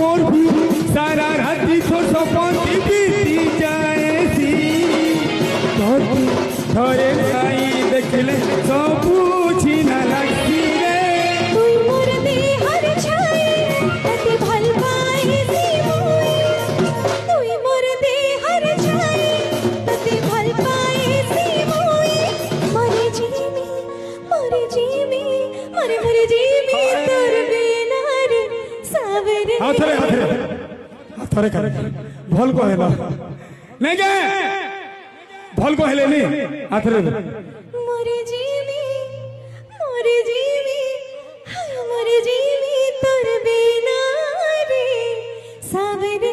করবি সারা রাতি তোর সপন বিতি যায়সি ধরে খাই দেখলে সবু ছিনা লাগছি রে তুই মোর দেহর ছাই তাতে ভাল পাইছি মুই তুই মোর দেহর ছাই তাতে ভাল পাইছি মুই মরে জিমি মরে জিমি মরে মরে জিমি তোর বিনা রে সাবরে হাতরে হাতরে হাতরে করে ভল কহেলা নাই গে ভল কহেলে নি হাতরে মরে জিমি মরে জিমি মরে জিমি তোর বিনা রে সাবরে